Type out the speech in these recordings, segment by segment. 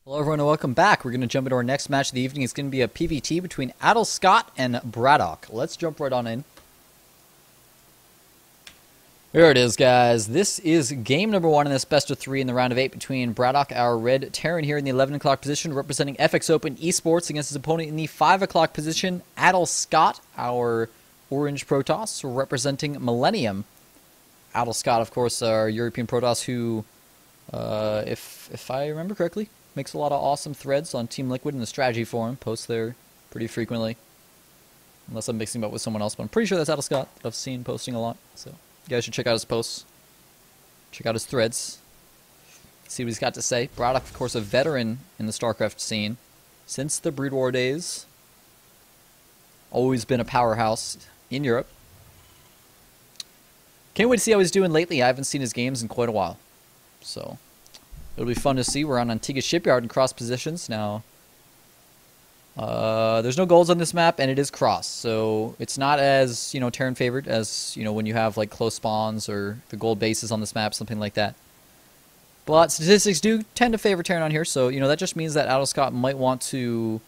Hello everyone and welcome back. We're going to jump into our next match of the evening. It's going to be a PvT between Mill.Adellscott and FXOBratOK. Let's jump right on in. There it is, guys. This is game number 1 in this best of 3 in the round of 8 between FXOBratOK, our red Terran here in the 11 o'clock position, representing FXOBratOK Esports against his opponent in the 5 o'clock position, Mill.Adellscott, our orange Protoss, representing Millennium. Mill.Adellscott, of course, our European Protoss who, if I remember correctly, makes a lot of awesome threads on Team Liquid in the strategy forum. Posts there pretty frequently. Unless I'm mixing them up with someone else, but I'm pretty sure that's Mill.Adellscott that I've seen posting a lot. So you guys should check out his posts. Check out his threads. See what he's got to say. FXOBratOK, of course, a veteran in the StarCraft scene. Since the Breed War days. Always been a powerhouse in Europe. Can't wait to see how he's doing lately. I haven't seen his games in quite a while. So it'll be fun to see. We're on Antigua Shipyard in cross positions now. There's no golds on this map, and it is cross, so it's not as Terran favored as when you have like close spawns or the gold bases on this map, something like that. But statistics do tend to favor Terran on here, so that just means that Mill.Adellscott might want to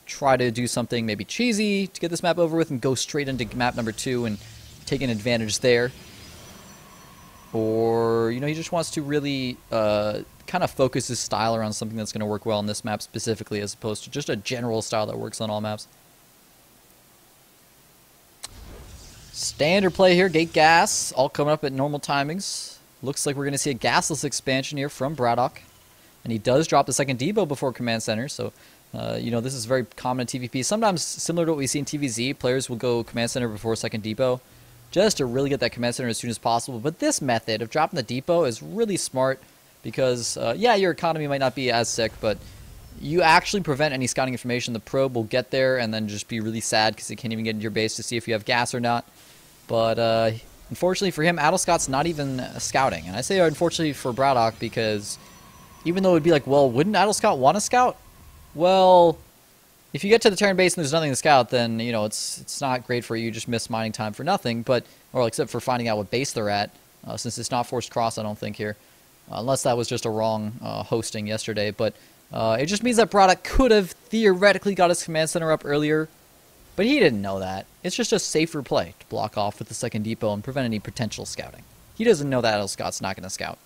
try to do something maybe cheesy to get this map over with and go straight into map number 2 and take an advantage there. Or, he just wants to really kind of focus his style around something that's going to work well on this map specifically, as opposed to just a general style that works on all maps. Standard play here, gate gas, all coming up at normal timings. Looks like we're going to see a gasless expansion here from FXOBratOK. And he does drop the second depot before command center, so, this is very common in TVP. Sometimes, similar to what we see in TVZ, players will go command center before second depot, just to really get that command center as soon as possible. But this method of dropping the depot is really smart because, yeah, your economy might not be as sick, but you actually prevent any scouting information. The probe will get there and then just be really sad because it can't even get into your base to see if you have gas or not. But unfortunately for him, Mill.Adellscott's not even scouting. And I say unfortunately for FXOBratOK because even though it would be like, well, wouldn't Mill.Adellscott want to scout? Well, if you get to the Terran base and there's nothing to scout, then, it's not great for you. You just miss mining time for nothing, or except for finding out what base they're at, since it's not forced cross, I don't think, here. Unless that was just a wrong hosting yesterday. But it just means that FXOBratOK could have theoretically got his command center up earlier, but he didn't know that. It's just a safer play to block off with the second depot and prevent any potential scouting. He doesn't know that Mill.Adellscott's not going to scout.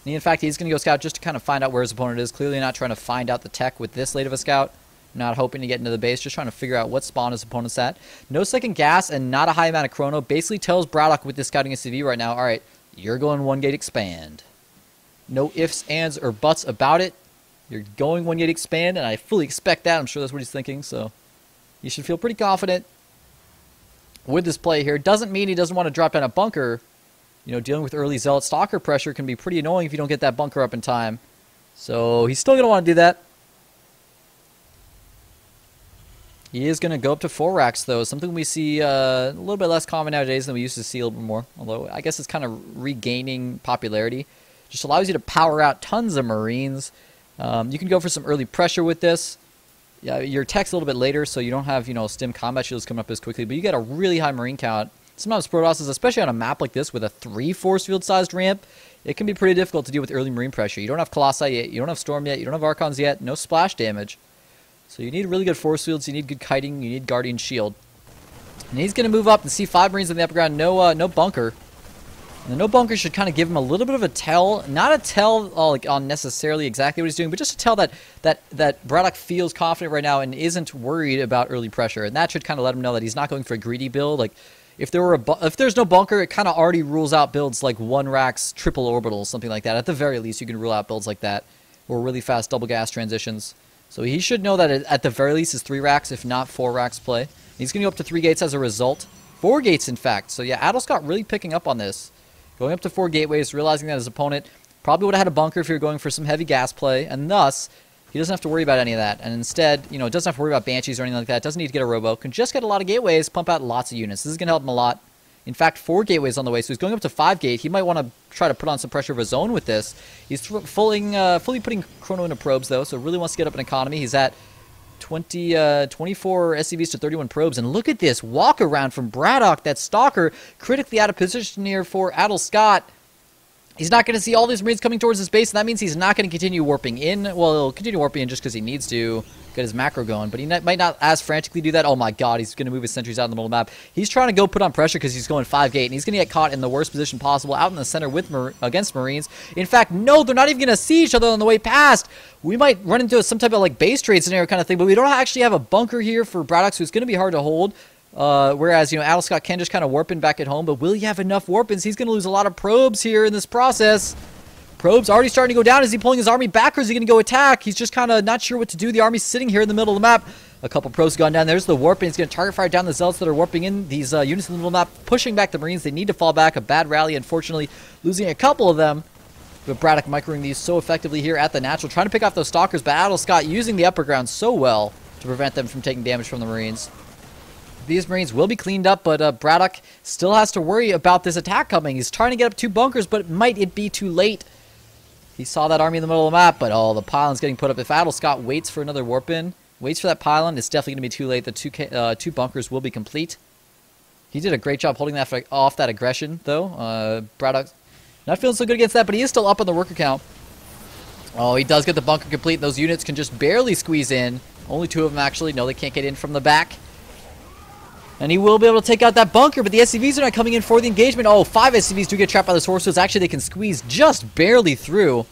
And in fact, he's going to go scout just to kind of find out where his opponent is. Clearly not trying to find out the tech with this late of a scout. Not hoping to get into the base. Just trying to figure out what spawn his opponent's at. No second gas and not a high amount of chrono. Basically tells FXOBratOK with this scouting SCV right now, alright, you're going 1 gate expand. No ifs, ands, or buts about it. You're going 1 gate expand, and I fully expect that. I'm sure that's what he's thinking, so you should feel pretty confident with this play here. Doesn't mean he doesn't want to drop down a bunker. Dealing with early Zealot Stalker pressure can be pretty annoying if you don't get that bunker up in time. So he's still going to want to do that. He is going to go up to 4 racks, though. Something we see a little bit less common nowadays than we used to see a little bit more. Although I guess it's kind of regaining popularity. Just allows you to power out tons of Marines. You can go for some early pressure with this. Yeah, your tech's a little bit later, so you don't have, stim combat shields coming up as quickly. But you get a really high Marine count. Sometimes Protosses, especially on a map like this with a 3 force field sized ramp, it can be pretty difficult to deal with early Marine pressure. You don't have Colossi yet, you don't have Storm yet, you don't have Archons yet, no splash damage. So you need really good force fields, you need good kiting, you need Guardian Shield. And he's going to move up and see 5 Marines in the upper ground, no bunker. And the no bunker should kind of give him a little bit of a tell, not a tell like on necessarily exactly what he's doing, but just a tell that FXOBratOK feels confident right now and isn't worried about early pressure. And that should kind of let him know that he's not going for a greedy build. Like, if there's no bunker, it kind of already rules out builds like 1 racks, triple orbitals, something like that. At the very least, you can rule out builds like that, or really fast double gas transitions. So he should know that at the very least is 3 racks, if not 4 racks play. He's going to go up to 3 gates as a result. 4 gates, in fact. So yeah, Mill.Adellscott really picking up on this. Going up to 4 gateways, realizing that his opponent probably would have had a bunker if you were going for some heavy gas play, and thus, he doesn't have to worry about any of that. And instead, doesn't have to worry about Banshees or anything like that. Doesn't need to get a robo. Can just get a lot of gateways, pump out lots of units. This is going to help him a lot. In fact, 4 gateways on the way, so he's going up to 5 gate. He might want to try to put on some pressure of his own with this. He's fully putting chrono into probes, though, so really wants to get up an economy. He's at 24 SCVs to 31 probes. And look at this walk around from FXOBratOK. That Stalker critically out of position here for Mill.Adellscott. He's not going to see all these Marines coming towards his base, and that means he's not going to continue warping in. Well, he'll continue warping in just because he needs to get his macro going, but he might not as frantically do that. Oh my god, he's going to move his sentries out in the middle of the map. He's trying to go put on pressure because he's going 5 gate, and he's going to get caught in the worst position possible out in the center with against Marines. In fact, no, they're not even going to see each other on the way past. We might run into some type of like base trade scenario kind of thing, but we don't actually have a bunker here for BratOK, so it's going to be hard to hold. Whereas, you know, Addlescott can just kind of warp in back at home, but will he have enough warp-ins? He's going to lose a lot of probes here in this process. Probes already starting to go down. Is he pulling his army back, or is he going to go attack? He's just kind of not sure what to do. The army's sitting here in the middle of the map. A couple probes gone down. There's the warp, and he's going to target fire down the zealots that are warping in. These units in the middle of the map, pushing back the Marines. They need to fall back. A bad rally, unfortunately, losing a couple of them. But BratOK microing these so effectively here at the natural, trying to pick off those stalkers, but Addlescott using the upper ground so well to prevent them from taking damage from the Marines. These Marines will be cleaned up, but BratOK still has to worry about this attack coming. He's trying to get up 2 bunkers, but might it be too late? He saw that army in the middle of the map, but oh, the pylon's getting put up. If Addlescott waits for another warp in, waits for that pylon, it's definitely going to be too late. The 2 bunkers will be complete. He did a great job holding that off that aggression, though. BratOK not feeling so good against that, but he is still up on the worker count. Oh, he does get the bunker complete. Those units can just barely squeeze in. Only 2 of them, actually. No, they can't get in from the back. And he will be able to take out that bunker, but the SCVs are not coming in for the engagement. Oh, 5 SCVs do get trapped by the source fields. Actually, they can squeeze just barely through.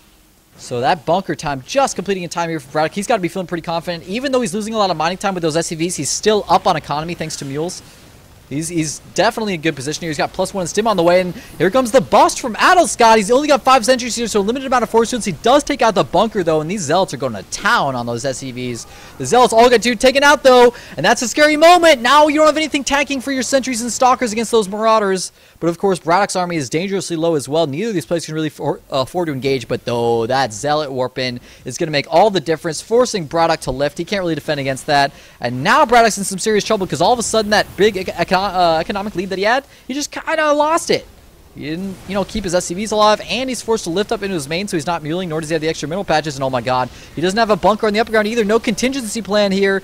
So that bunker time just completing in time here for BratOK. He's got to be feeling pretty confident. Even though he's losing a lot of mining time with those SCVs, he's still up on economy thanks to mules. He's definitely in a good position here. He's got +1 stim on the way, and here comes the bust from Addlescott. He's only got 5 sentries here, so a limited amount of force fields. He does take out the bunker, though, and these Zealots are going to town on those SCVs. The Zealots all get 2 taken out, though, and that's a scary moment. Now you don't have anything tanking for your sentries and stalkers against those Marauders. But, of course, BratOK's army is dangerously low as well. Neither of these players can really afford to engage, but, though, that Zealot warp-in is going to make all the difference, forcing BratOK to lift. He can't really defend against that. And now BratOK's in some serious trouble because all of a sudden that big economic lead that he had, he just kind of lost it. He didn't, you know, keep his SCVs alive, and he's forced to lift up into his main, so he's not muling, nor does he have the extra mineral patches, and oh my god, he doesn't have a bunker on the upper ground either. No contingency plan here.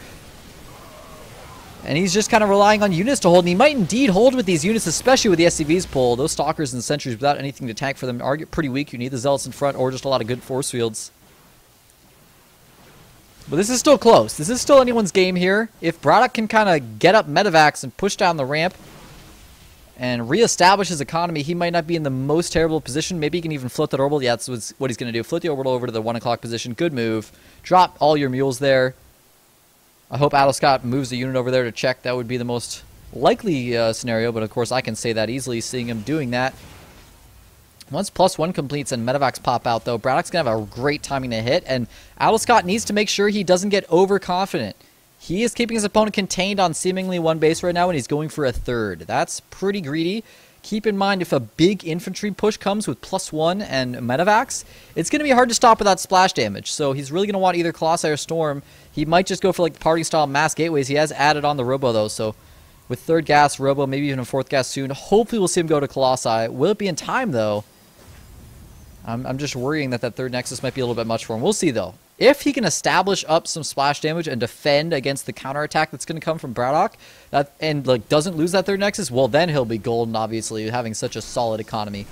And he's just kind of relying on units to hold, and he might indeed hold with these units, especially with the SCVs pulled. Those stalkers and sentries without anything to tank for them are pretty weak. You need the Zealots in front or just a lot of good force fields. But this is still close. This is still anyone's game here. If BratOK can kind of get up medevacs and push down the ramp and reestablish his economy, he might not be in the most terrible position. Maybe he can even float that orbital. Yeah, that's what he's going to do. Float the orbital over to the 1 o'clock position. Good move. Drop all your mules there. I hope Addlescott moves the unit over there to check. That would be the most likely scenario, but of course I can say that easily, seeing him doing that. Once +1 completes and medevacs pop out, though, BratOK's going to have a great timing to hit, and Addlescott needs to make sure he doesn't get overconfident. He is keeping his opponent contained on seemingly 1 base right now, and he's going for a 3rd. That's pretty greedy. Keep in mind, if a big infantry push comes with +1 and medevacs, it's going to be hard to stop without splash damage. So he's really going to want either Colossi or Storm. He might just go for like party-style mass gateways. He has added on the Robo, though, so with 3rd gas, Robo, maybe even a 4th gas soon. Hopefully we'll see him go to Colossi. Will it be in time, though? I'm just worrying that 3rd Nexus might be a little bit much for him. We'll see, though. If he can establish up some splash damage and defend against the counterattack that's going to come from BratOK, and like doesn't lose that 3rd Nexus, well, then he'll be golden, obviously, having such a solid economy.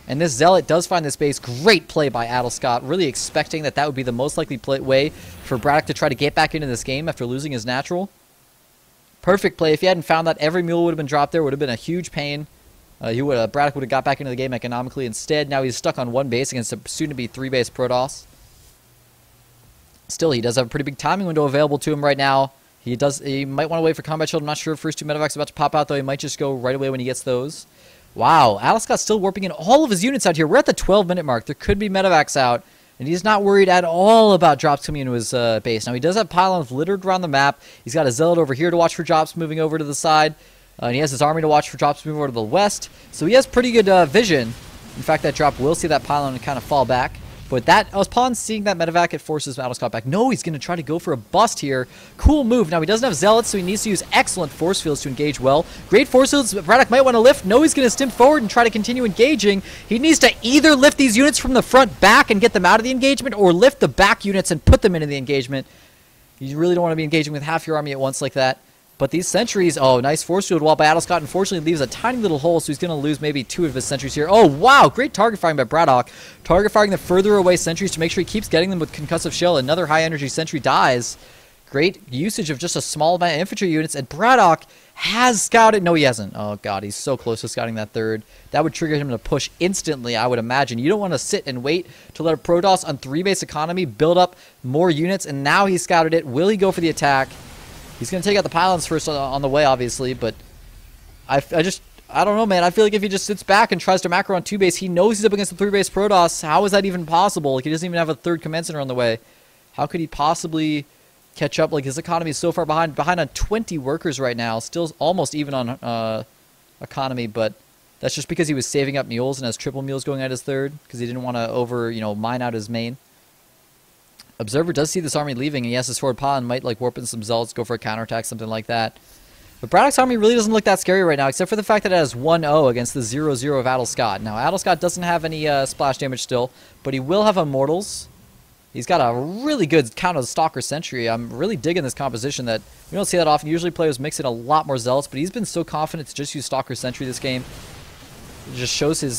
And this Zealot does find this base. Great play by Addlescott, really expecting that would be the most likely way for BratOK to try to get back into this game after losing his natural. Perfect play. If he hadn't found that, every mule would have been dropped there. Would have been a huge pain. BratOK would have got back into the game economically. Instead, now he's stuck on 1 base against a soon-to-be 3-base Protoss. Still, he does have a pretty big timing window available to him right now. He might want to wait for Combat Shield. I'm not sure if first 2 medevacs are about to pop out, though. He might just go right away when he gets those. Wow, Addlescott's still warping in all of his units out here. We're at the 12-minute mark. There could be medevacs out, and he's not worried at all about drops coming into his base. Now, he does have pylons littered around the map. He's got a Zealot over here to watch for drops moving over to the side. And he has his army to watch for drops moving over to the west. So he has pretty good vision. In fact, that drop will see that pylon kind of fall back. But upon seeing that medevac, it forces Addlescott back. No, he's going to try to go for a bust here. Cool move. Now, he doesn't have Zealots, so he needs to use excellent force fields to engage well. Great force fields. BratOK might want to lift. No, he's going to stim forward and try to continue engaging. He needs to either lift these units from the front back and get them out of the engagement, or lift the back units and put them into the engagement. You really don't want to be engaging with half your army at once like that. But these sentries, oh, nice force field wall by Addlescott. Unfortunately, leaves a tiny little hole, so he's going to lose maybe 2 of his sentries here. Oh, wow, great target firing by BratOK. Target firing the further away sentries to make sure he keeps getting them with concussive shell. Another high-energy sentry dies. Great usage of just a small amount of infantry units, and BratOK has scouted. No, he hasn't. Oh, God, he's so close to scouting that third. That would trigger him to push instantly, I would imagine. You don't want to sit and wait to let a Protoss on 3-base economy build up more units, and now he's scouted it. Will he go for the attack? He's going to take out the pylons first on the way, obviously, but I don't know, man. I feel like if he just sits back and tries to macro on 2-base, he knows he's up against the 3-base Protoss. How is that even possible? Like, he doesn't even have a third command center on the way. How could he possibly catch up? Like, his economy is so far behind on 20 workers right now. Still almost even on economy, but that's just because he was saving up mules and has triple mules going at his third because he didn't want to mine out his main. Observer does see this army leaving, and yes, his forward pylon might like warp in some zealots, go for a counterattack, something like that. But BratOK's army really doesn't look that scary right now, except for the fact that it has 1-0 against the 0-0 of Addlescott. Now, Addlescott doesn't have any splash damage still, but he will have Immortals. He's got a really good count of Stalker Sentry. I'm really digging this composition that we don't see that often. Usually players mix in a lot more zealots, but he's been so confident to just use Stalker Sentry this game. It just shows his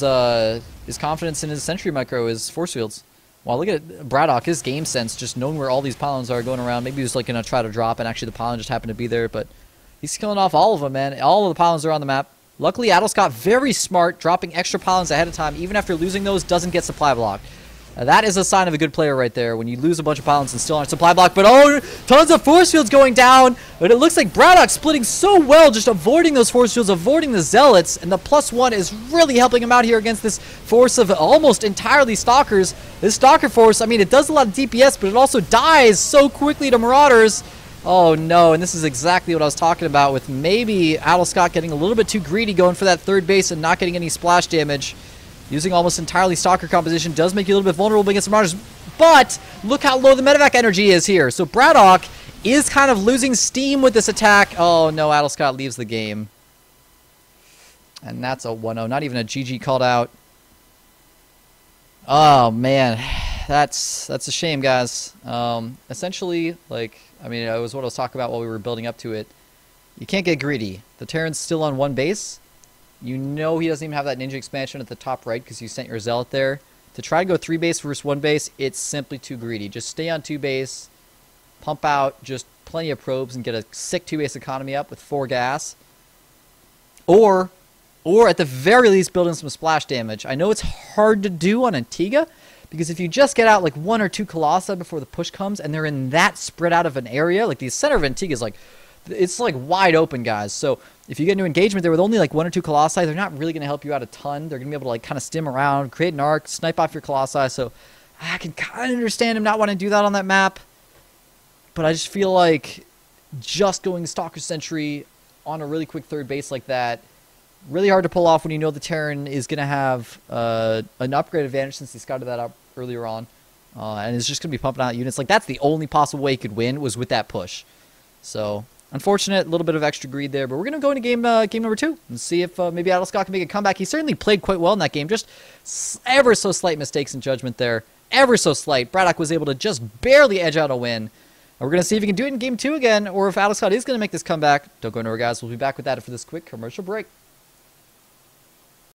confidence in his Sentry micro, his force fields. Wow, look at BratOK, his game sense, just knowing where all these pylons are going around. Maybe he was like going to try to drop, and actually the pylon just happened to be there, but he's killing off all of them, man. All of the pylons are on the map. Luckily, Addlescott, very smart, dropping extra pylons ahead of time, even after losing those, doesn't get supply blocked. That is a sign of a good player right there, when you lose a bunch of pylons and still aren't supply blocked. But oh, tons of force fields going down. But it looks like BratOK splitting so well, just avoiding those force fields, avoiding the zealots. And the +1 is really helping him out here against this force of almost entirely stalkers. This stalker force, I mean, it does a lot of DPS, but it also dies so quickly to marauders. Oh no, and this is exactly what I was talking about with maybe Addlescott getting a little bit too greedy going for that third base and not getting any splash damage. Using almost entirely stalker composition does make you a little bit vulnerable against the marauders, but look how low the medevac energy is here. So BratOK is kind of losing steam with this attack. Oh no, Addlescott leaves the game. And that's a 1-0, not even a GG called out. Oh man, that's a shame, guys. Essentially, like, I mean, it was what I was talking about while we were building up to it. You can't get greedy. The Terran's still on 1 base. You know he doesn't even have that ninja expansion at the top right because you sent your zealot there. To try to go 3 base versus 1 base, it's simply too greedy. Just stay on 2 base, pump out just plenty of probes and get a sick 2 base economy up with 4 gas. Or at the very least build in some splash damage. I know it's hard to do on Antigua because if you just get out like 1 or 2 Colossi before the push comes and they're in that spread out of an area, like the center of Antigua is like, it's like wide open, guys. So if you get into engagement there with only like 1 or 2 Colossi, they're not really going to help you out a ton. They're going to be able to like kind of stim around, create an arc, snipe off your Colossi. So I can kind of understand him not wanting to do that on that map. But I just feel like just going Stalker Sentry on a really quick third base like that, really hard to pull off when you know the Terran is going to have an upgrade advantage since he scouted that up earlier on. And is just going to be pumping out units. Like, that's the only possible way he could win was with that push. So unfortunate, a little bit of extra greed there, but we're going to go into game number 2 and see if maybe Addlescott can make a comeback. He certainly played quite well in that game, just ever so slight mistakes in judgment there. Ever so slight. BratOK was able to just barely edge out a win. And we're going to see if he can do it in game 2 again, or if Addlescott is going to make this comeback. Don't go anywhere, guys. We'll be back with that after this quick commercial break.